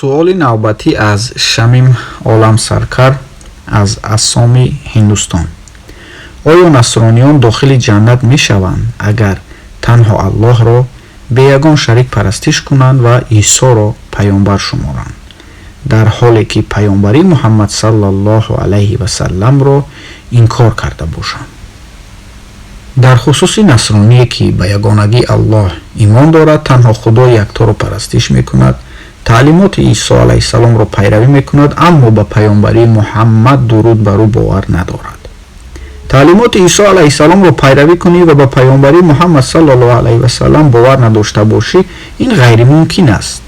суоли навбатӣ аз Шамим Оламсаркар аз Ассоми, Ҳиндустон. оё насрониён дохили ҷаннат мешаванд агар танҳо Аллоҳро бе ягон шарик парастиш кунанд ва Исоро паёнбар шуморанд, дар ҳоле ки паёнбарии Муҳаммад саллаллоҳу алайҳи васалламро инкор карда бошанд? дар хусуси насроние ки ба ягонагии Аллоҳ имон дорад, танҳо худои якторо парастиш мекунад, таълимоти Исо алайҳиссаломро пайравӣ мекунад, аммо ба паёнбарии Муҳаммад дуруд бар ӯ бовар надорад. таълимоти Исо алайҳиссаломро пайравӣ кунӣ ва ба паёнбарии Муҳаммад саллаллоҳу алайҳи васаллам бовар надошта бошӣ, ин ғайримумкин аст.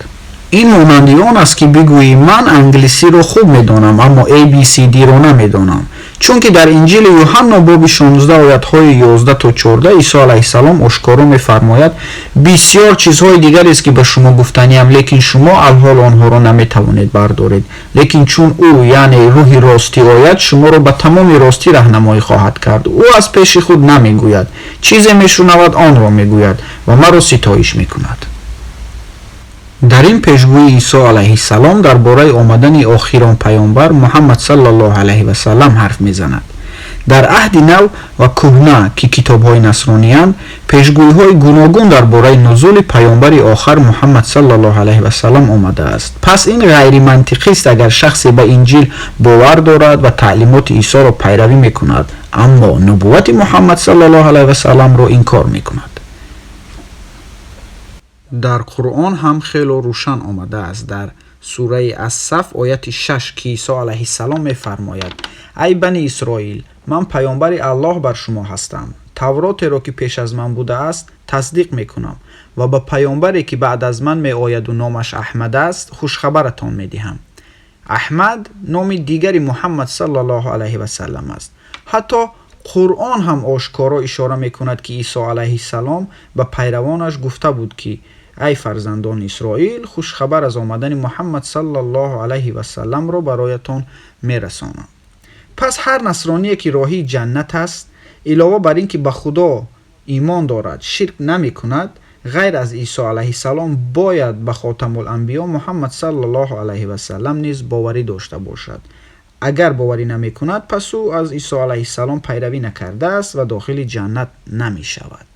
ин монанди он аст ки бигӯӣ ман англисиро хуб медонам, аммо ABCD-ро намедонам. чунки дар инҷили Юҳанно боби 16 оятҳои 11 то 14 Исо алайҳиссалом ошкоро мефармояд: бисёр чизҳои дигарест ки ба шумо гуфтаниям, лекин шумо алҳол онҳоро наметавонед бардоред. лекин чун ӯ, яъне рӯҳи ростӣ ояд, шуморо ба тамоми ростӣ раҳнамоӣ хоҳад кард. ӯ аз пеши худ намегӯяд, чизе мешунавад, онро мегӯяд ва маро ситоиш мекунад. дар ин пешгӯии Исо алайҳиссалом дар бораи омадани охирон паёнбар Муҳаммад саллаллоҳу алайҳи васаллам ҳарф мезанад. дар аҳди нав ва кӯҳна, ки китобҳои насрониянд, пешгӯиҳои гуногун дар бораи нузули паёнбари охар Муҳаммад саллаллоҳу алайҳи васаллам омадааст. пас ин ғайримантиқист агар шахсе ба инҷил бовар дорад ва таълимоти Исоро пайравӣ мекунад, аммо нубуввати Муҳаммад саллаллоҳу алайҳи васалламро инкор мекунад. дар Қуръон ҳам хело рӯшан омадааст. дар сураи Ас-Саф ояти 6 ки Исо алайҳиссалом мефармояд: ай бани Исроил, ман паёнбари Аллоҳ бар шумо ҳастам. тавротеро ки пеш аз ман будааст тасдиқ мекунам ва ба паёнбаре ки баъд аз ман меояду номаш Аҳмад аст хушхабаратон медиҳам. Аҳмад номи дигари Муҳаммад саллаллоҳу алайҳи васаллам аст. ҳатто Қуръон ҳам ошкоро ишора мекунад ки Исо алайҳиссалом ба пайравонаш гуфта буд ки ай фарзандони Исроил, хушхабар аз омадани Муҳаммад саллаллоҳу алайҳи васалламро бароятон мерасонам. пас ҳар насроние ки роҳии ҷаннат аст, илова бар ин ки ба худо имон дорад, ширк намекунад, ғайр аз Исо алайҳиссалом бояд ба хотамуланбиё Муҳаммад саллаллоҳу алайҳи васаллам низ боварӣ дошта бошад. агар боварӣ намекунад, пас ӯ аз Исо алайҳиссалом пайравӣ накардааст ва дохили ҷаннат намешавад.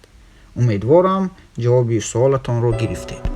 умедворам ҷавоби суолатонро гирифтед.